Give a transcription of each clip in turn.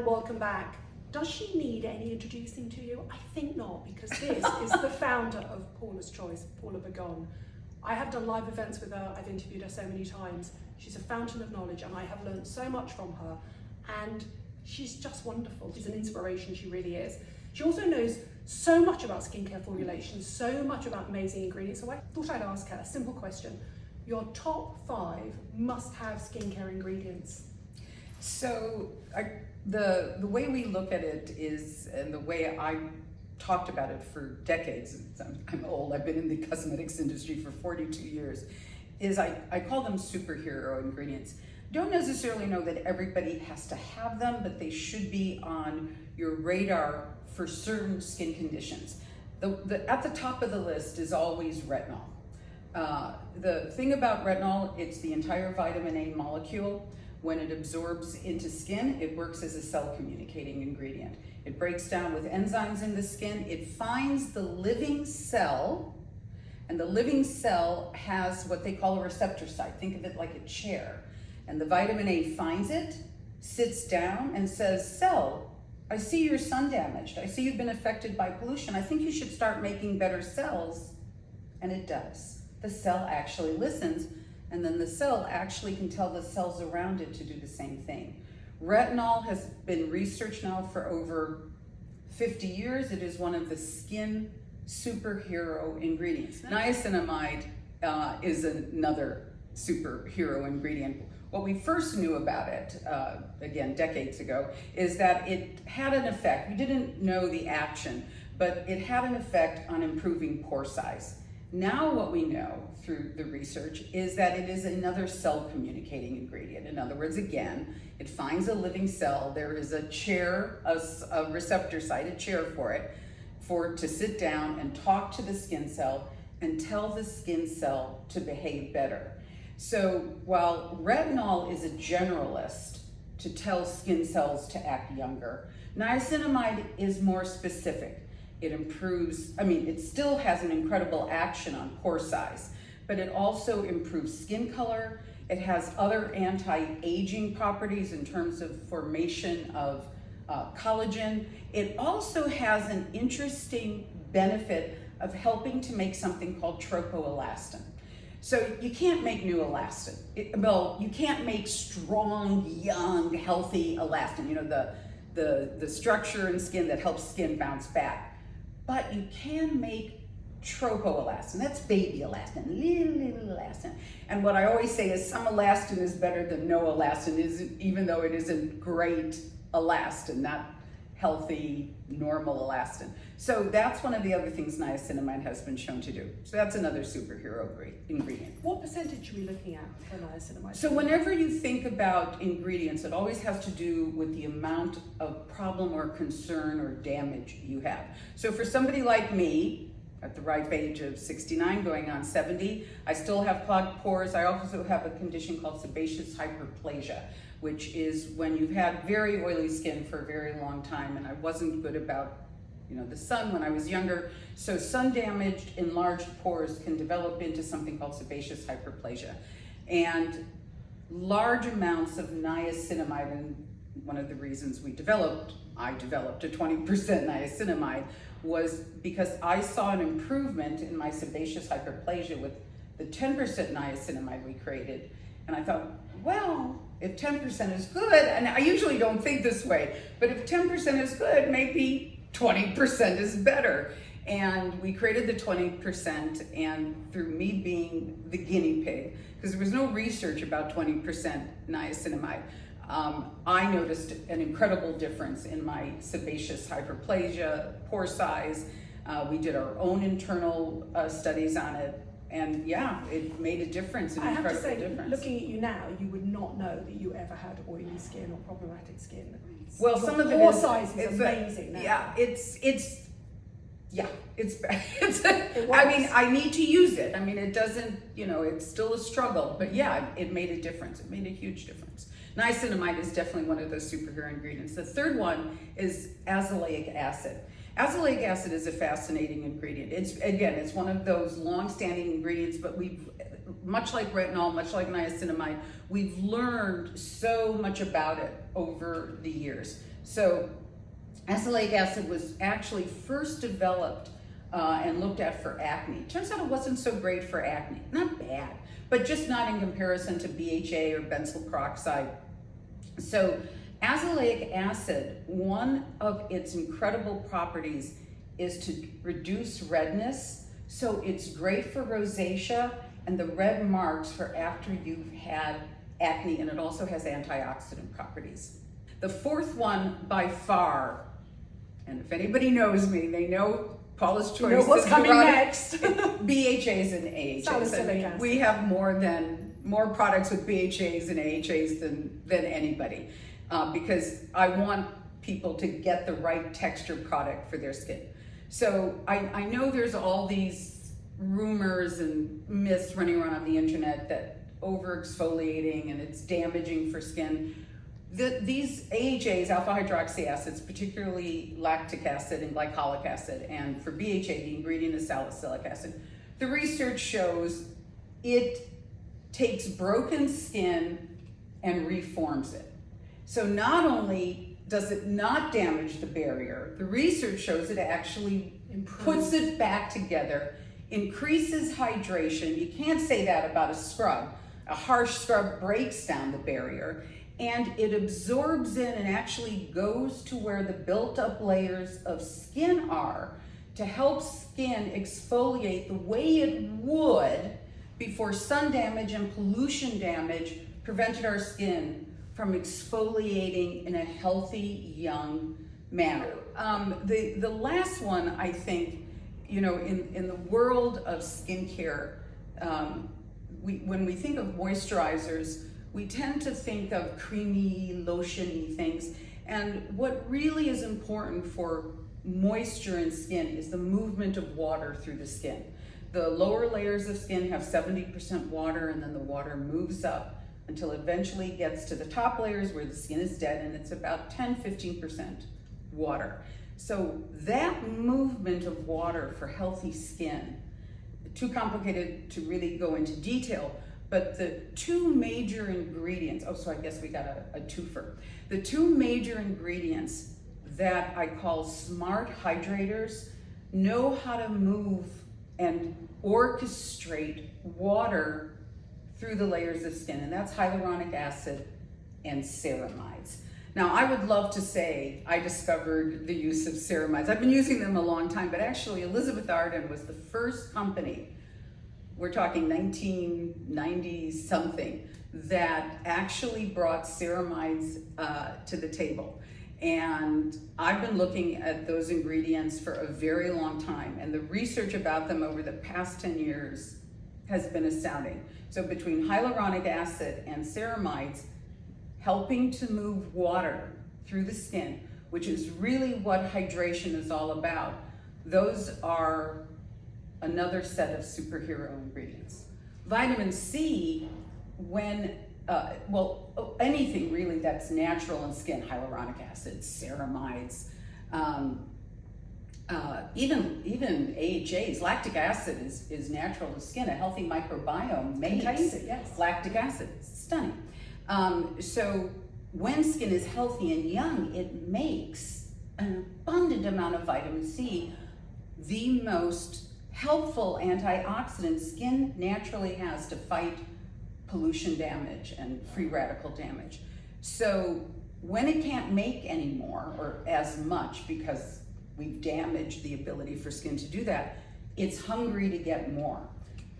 and welcome back. Does she need any introducing to you? I think not, because this is the founder of Paula's Choice, Paula Begoun. I have done live events with her, I've interviewed her so many times. She's a fountain of knowledge and I have learned so much from her, and she's just wonderful. She's an inspiration, she really is. She also knows so much about skincare formulations, so much about amazing ingredients, so I thought I'd ask her a simple question. Your top 5 must-have skincare ingredients. So the way we look at it is, and the way I talked about it for decades, I'm old, I've been in the cosmetics industry for 42 years, is I call them superhero ingredients. Don't necessarily know that everybody has to have them, but they should be on your radar for certain skin conditions. At the top of the list is always retinol. The thing about retinol, it's the entire vitamin A molecule. When it absorbs into skin, it works as a cell communicating ingredient. It breaks down with enzymes in the skin. It finds the living cell, and the living cell has what they call a receptor site. Think of it like a chair. And the vitamin A finds it, sits down, and says, "Cell, I see your sun damaged. I see you've been affected by pollution. I think you should start making better cells." And it does. The cell actually listens, and then the cell actually can tell the cells around it to do the same thing. Retinol has been researched now for over 50 years. It is one of the skin superhero ingredients. Niacinamide is another superhero ingredient. What we first knew about it, again, decades ago, is that it had an effect. We didn't know the action, but it had an effect on improving pore size. Now what we know through the research is that it is another cell communicating ingredient. In other words, again, it finds a living cell. There is a chair, a receptor site, a chair for it to sit down and talk to the skin cell and tell the skin cell to behave better. So while retinol is a generalist to tell skin cells to act younger, niacinamide is more specific. It improves, it still has an incredible action on pore size, but it also improves skin color. It has other anti-aging properties in terms of formation of collagen. It also has an interesting benefit of helping to make something called tropoelastin. So you can't make new elastin. You can't make strong, young, healthy elastin, the structure in skin that helps skin bounce back. But you can make tropoelastin. That's baby elastin, little elastin. And what I always say is some elastin is better than no elastin, even though it isn't great elastin, not healthy, normal elastin. So that's one of the other things niacinamide has been shown to do. So that's another superhero ingredient. What percentage are we looking at for niacinamide? So whenever you think about ingredients, it always has to do with the amount of problem or concern or damage you have. So for somebody like me, at the ripe age of 69 going on 70, I still have clogged pores. I also have a condition called sebaceous hyperplasia, which is when you've had very oily skin for a very long time, and I wasn't good about the sun when I was younger. So sun damaged enlarged pores can develop into something called sebaceous hyperplasia. And large amounts of niacinamide, and one of the reasons I developed a 20% niacinamide was because I saw an improvement in my sebaceous hyperplasia with the 10% niacinamide we created. And I thought, well, if 10% is good, and I usually don't think this way, but if 10% is good, maybe 20% is better. And we created the 20%, and through me being the guinea pig, because there was no research about 20% niacinamide, I noticed an incredible difference in my sebaceous hyperplasia, pore size. We did our own internal studies on it, and yeah, it made a difference, an incredible difference. I have to say, looking at you now, you would not know that you ever had oily skin or problematic skin. Well, some of it pore is, size is amazing now. Yeah, it's I need to use it. It doesn't, it's still a struggle, but yeah, it made a difference. It made a huge difference. Niacinamide is definitely one of those superhero ingredients. The third one is azelaic acid. Azelaic acid is a fascinating ingredient. It's one of those long-standing ingredients, but much like retinol, much like niacinamide, we've learned so much about it over the years. So azelaic acid was actually first developed and looked at for acne. Turns out it wasn't so great for acne. Not bad, but just not in comparison to BHA or benzoyl peroxide. So azelaic acid, one of its incredible properties is to reduce redness. So it's great for rosacea and the red marks for after you've had acne, and it also has antioxidant properties. The fourth one by far, and if anybody knows me, they know Paula's Choice. You know what's coming next. BHAs and AHAs. Salicylic acid. We have more products with BHAs and AHAs than anybody, because I want people to get the right texture product for their skin. So I know there's all these rumors and myths running around on the internet that over exfoliating and it's damaging for skin. These AHAs, alpha hydroxy acids, particularly lactic acid and glycolic acid, and for BHA, the ingredient is salicylic acid. The research shows it takes broken skin and reforms it. So not only does it not damage the barrier, the research shows it actually puts it back together, increases hydration. You can't say that about a scrub. A harsh scrub breaks down the barrier, and it absorbs in and actually goes to where the built-up layers of skin are to help skin exfoliate the way it would before sun damage and pollution damage prevented our skin from exfoliating in a healthy, young manner. The last one, I think, in the world of skincare, when we think of moisturizers, we tend to think of creamy, lotiony things. And what really is important for moisture in skin is the movement of water through the skin. The lower layers of skin have 70% water, and then the water moves up until it eventually gets to the top layers where the skin is dead, and it's about 10-15% water. So that movement of water for healthy skin, too complicated to really go into detail, but the two major ingredients, so I guess we got a twofer. The two major ingredients that I call smart hydrators know how to move and orchestrate water through the layers of skin, and that's hyaluronic acid and ceramides. Now, I would love to say I discovered the use of ceramides. I've been using them a long time, but actually Elizabeth Arden was the first company, we're talking 1990 something, that actually brought ceramides to the table. And I've been looking at those ingredients for a very long time, and the research about them over the past 10 years has been astounding. So between hyaluronic acid and ceramides, helping to move water through the skin, which is really what hydration is all about, those are another set of superhero ingredients. Vitamin C, when anything really that's natural in skin, hyaluronic acid, ceramides, even AHAs, lactic acid is natural to skin. A healthy microbiome makes it, yes. Lactic acid. It's stunning. So when skin is healthy and young, it makes an abundant amount of vitamin C, the most helpful antioxidant skin naturally has to fight pollution damage and free radical damage. So when it can't make any more or as much because we've damaged the ability for skin to do that, it's hungry to get more.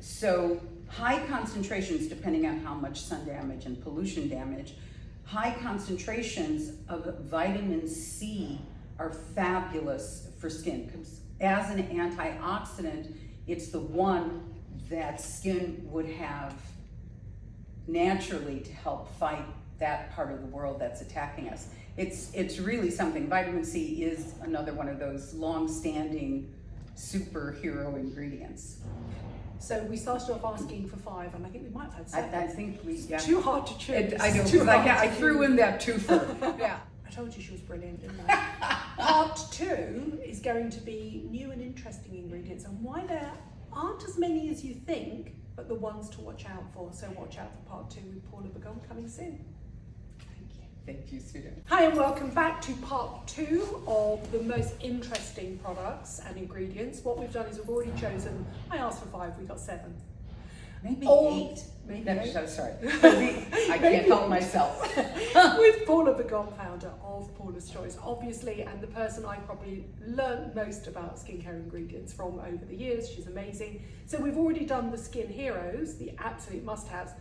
So high concentrations, depending on how much sun damage and pollution damage, high concentrations of vitamin C are fabulous for skin because as an antioxidant, it's the one that skin would have naturally to help fight that part of the world that's attacking us. It's really something. Vitamin C is another one of those long-standing superhero ingredients. So we started off asking for 5, and I think we might have had 7. I think It's too hard to choose. I know, Too because I threw in that twofer. Yeah. I told you she was brilliant, didn't I? Part 2 is going to be new and interesting ingredients and why there aren't as many as you think but the ones to watch out for. So watch out for part 2 with Paula Begoun coming soon. Thank you. Thank you, Susan. Hi and welcome back to part 2 of the most interesting products and ingredients. What we've done is we've already chosen, I asked for 5, we got 7. Maybe Oh, 8. maybe No, 8. I'm sorry. I can't help myself. With Paula Begoun, founder of Paula's Choice, obviously, and the person I probably learned most about skincare ingredients from over the years. She's amazing. So we've already done the skin heroes, the absolute must-haves.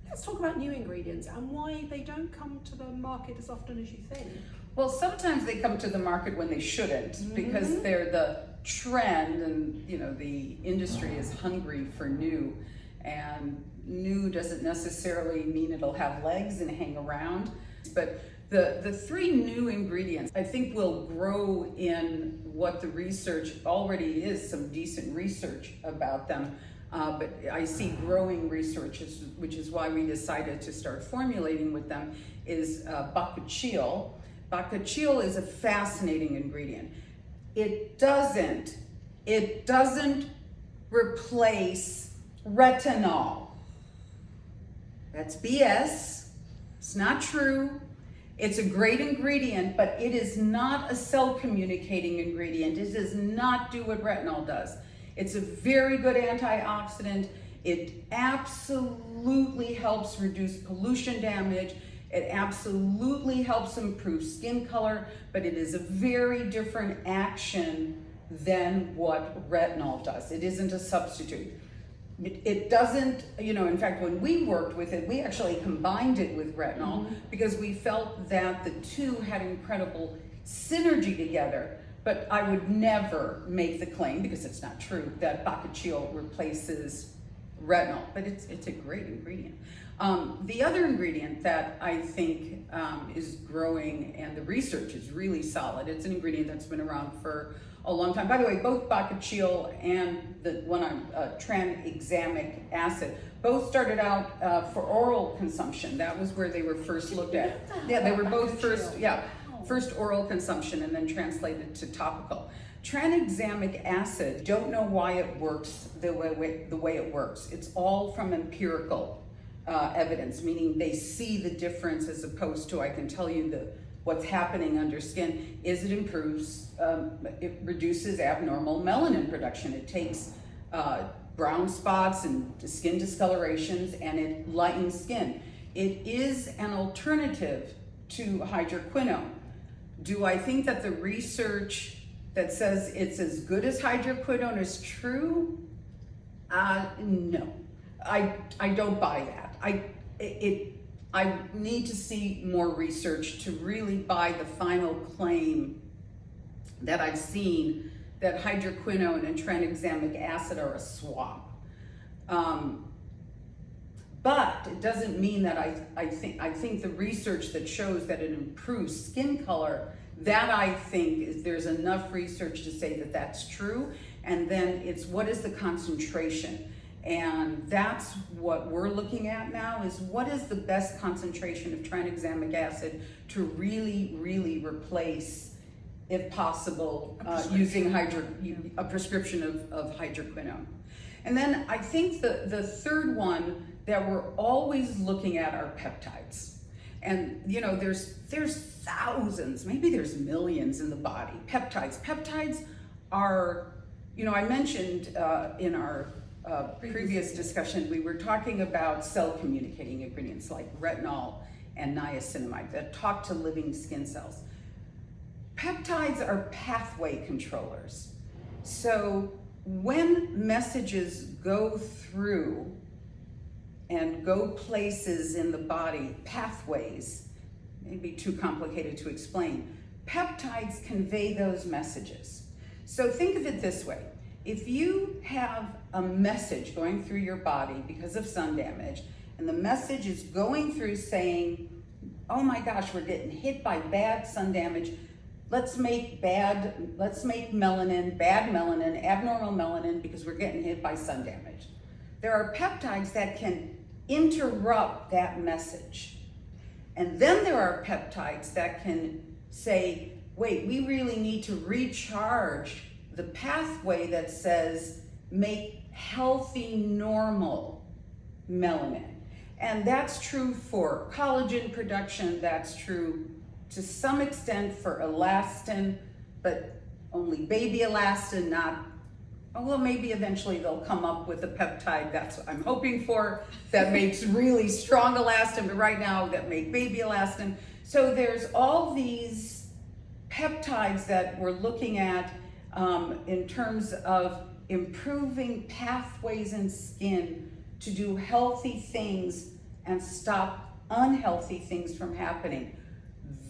Let's talk about new ingredients and why they don't come to the market as often as you think. Well, sometimes they come to the market when they shouldn't, because they're the trend, and the industry is hungry for new, and new doesn't necessarily mean it'll have legs and hang around. But the 3 new ingredients I think will grow in what the research already is, some decent research about them. But I see growing research, which is why we decided to start formulating with them, is bakuchiol. Bakuchiol is a fascinating ingredient. It doesn't replace retinol. That's BS. It's not true. It's a great ingredient, but it is not a cell communicating ingredient. It does not do what retinol does. It's a very good antioxidant. It absolutely helps reduce pollution damage. It absolutely helps improve skin color, but it is a very different action than what retinol does. It isn't a substitute. It doesn't, in fact, when we worked with it, we actually combined it with retinol because we felt that the two had incredible synergy together. But I would never make the claim, because it's not true, that bakuchiol replaces retinol, but it's a great ingredient. The other ingredient that I think is growing, and the research is really solid, it's an ingredient that's been around for a long time. By the way, both bakuchiol and the one on tranexamic acid, both started out for oral consumption. That was where they were first looked at. Yeah, they were both first oral consumption and then translated to topical. Tranexamic acid, don't know why it works the way it works. It's all from empirical evidence, meaning they see the difference as opposed to I can tell you what's happening under skin. Is it improves, it reduces abnormal melanin production. It takes brown spots and skin discolorations, and it lightens skin. It is an alternative to hydroquinone. Do I think that the research that says it's as good as hydroquinone is true? No, I don't buy that. I need to see more research to really buy the final claim that I've seen that hydroquinone and tranexamic acid are a swap. But it doesn't mean that I think the research that shows that it improves skin color, that I think there's enough research to say that that's true. And then it's what is the concentration? And that's what we're looking at now, is what is the best concentration of tranexamic acid to really, really replace, if possible, using a prescription of hydroquinone. And then I think the third one that we're always looking at are peptides. And there's thousands, maybe there's millions in the body. Peptides are, I mentioned in our previous discussion, we were talking about cell communicating ingredients like retinol and niacinamide that talk to living skin cells. Peptides are pathway controllers. So when messages go through and go places in the body, pathways, maybe too complicated to explain, peptides convey those messages. So think of it this way. If you have a message going through your body because of sun damage, and the message is going through saying, oh my gosh, we're getting hit by bad sun damage, let's make melanin, bad melanin, abnormal melanin, because we're getting hit by sun damage. There are peptides that can interrupt that message. And then there are peptides that can say, wait, we really need to recharge the pathway that says make healthy, normal melanin. And that's true for collagen production, that's true to some extent for elastin, but only baby elastin, not, well, maybe eventually they'll come up with a peptide, that's what I'm hoping for, that makes really strong elastin, but right now that make baby elastin. So there's all these peptides that we're looking at in terms of improving pathways in skin to do healthy things and stop unhealthy things from happening.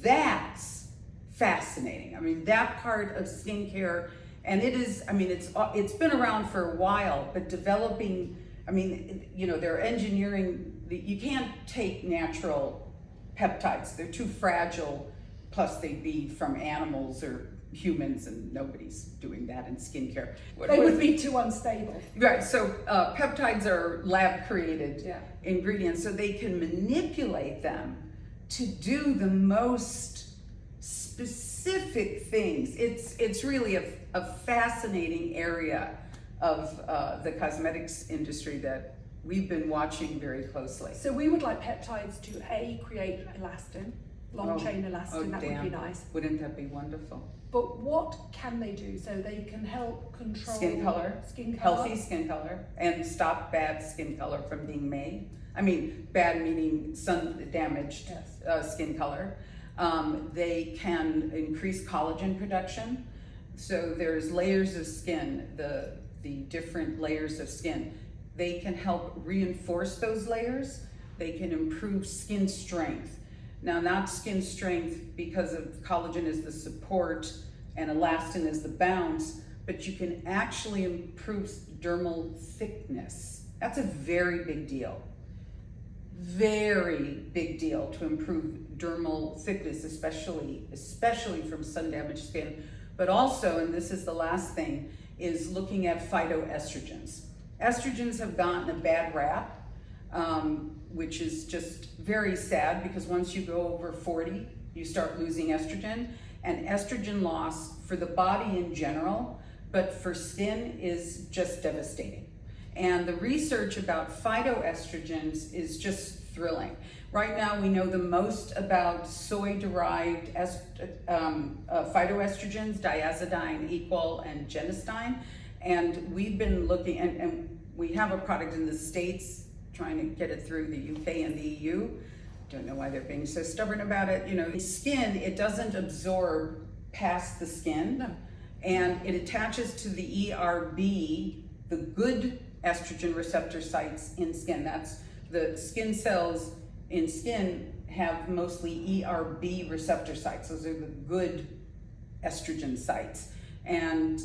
That's fascinating. I mean, that part of skincare, and it is, I mean, it's been around for a while, but developing, I mean, you know, they're engineering, you can't take natural peptides. They're too fragile, plus they'd be from animals or humans, and nobody's doing that in skincare. They would be too unstable. Right, so peptides are lab created ingredients, so they can manipulate them to do the most specific things. It's really a fascinating area of the cosmetics industry that we've been watching very closely. So we would like peptides to create elastin, long chain elastin, that would be nice. Wouldn't that be wonderful? But what can they do? So they can help control skin color, healthy skin color, and stop bad skin color from being made. I mean, bad meaning sun damaged skin color. They can increase collagen production. So there's layers of skin, the different layers of skin. They can help reinforce those layers. They can improve skin strength. Now, not skin strength because of collagen is the support and elastin is the bounce, but you can actually improve dermal thickness. That's a very big deal. Very big deal to improve dermal thickness, especially from sun damaged skin. But also, and this is the last thing, is looking at phytoestrogens. Estrogens have gotten a bad rap, which is just very sad because once you go over 40, you start losing estrogen, and estrogen loss for the body in general, but for skin is just devastating. And the research about phytoestrogens is just thrilling. Right now we know the most about soy-derived phytoestrogens, diazidine, equal, and genistein, and we've been looking, and we have a product in the States trying to get it through the UK and the EU. Don't know why they're being so stubborn about it. You know, the skin, it doesn't absorb past the skin. No. And it attaches to the ERB, the good estrogen receptor sites in skin. That's the skin cells in skin have mostly ERB receptor sites. Those are the good estrogen sites. And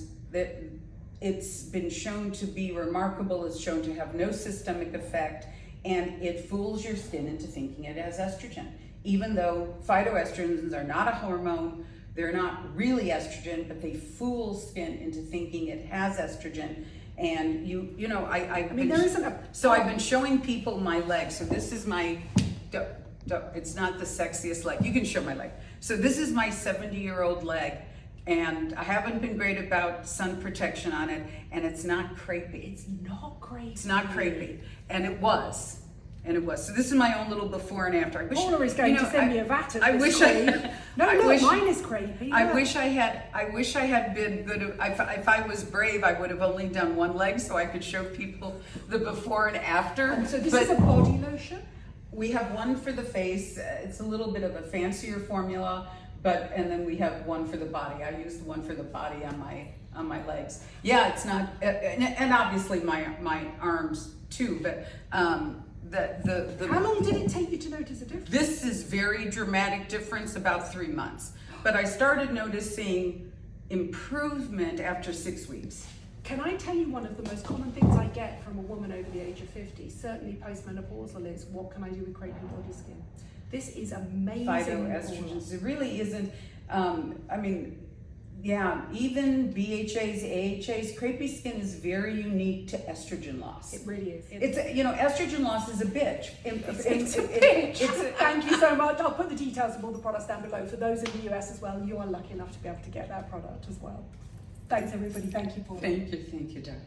it's been shown to be remarkable. It's shown to have no systemic effect, and it fools your skin into thinking it has estrogen. Even though phytoestrogens are not a hormone, they're not really estrogen, but they fool skin into thinking it has estrogen. And you know, I've been showing people my leg. So this is my, it's not the sexiest leg. You can show my leg. So this is my 70-year-old leg. And I haven't been great about sun protection on it, and it's not crepey. It's not crepey. It's not crepey, and it was. So this is my own little before and after. I wish, Paula is going to send me a vat of this crepe. Mine is crepey. I wish I had been good. If I was brave, I would have only done one leg so I could show people the before and after. And so this is a body lotion? We have one for the face. It's a little bit of a fancier formula. And then we have one for the body. I used one for the body on my legs. Yeah, it's not, and obviously my arms too. But how long did it take you to notice a difference? This is very dramatic difference, about 3 months. But I started noticing improvement after 6 weeks. Can I tell you one of the most common things I get from a woman over the age of 50, certainly postmenopausal, is what can I do with crepey body skin? This is amazing. Phytoestrogens. It really isn't. I mean, yeah, even BHAs, AHAs, crepey skin is very unique to estrogen loss. It really is. It's estrogen loss is a bitch. It's a bitch. Thank you so much. I'll put the details of all the products down below. For those in the US as well, you are lucky enough to be able to get that product as well. Thanks everybody. Thank you, Paula. Thank you, darling.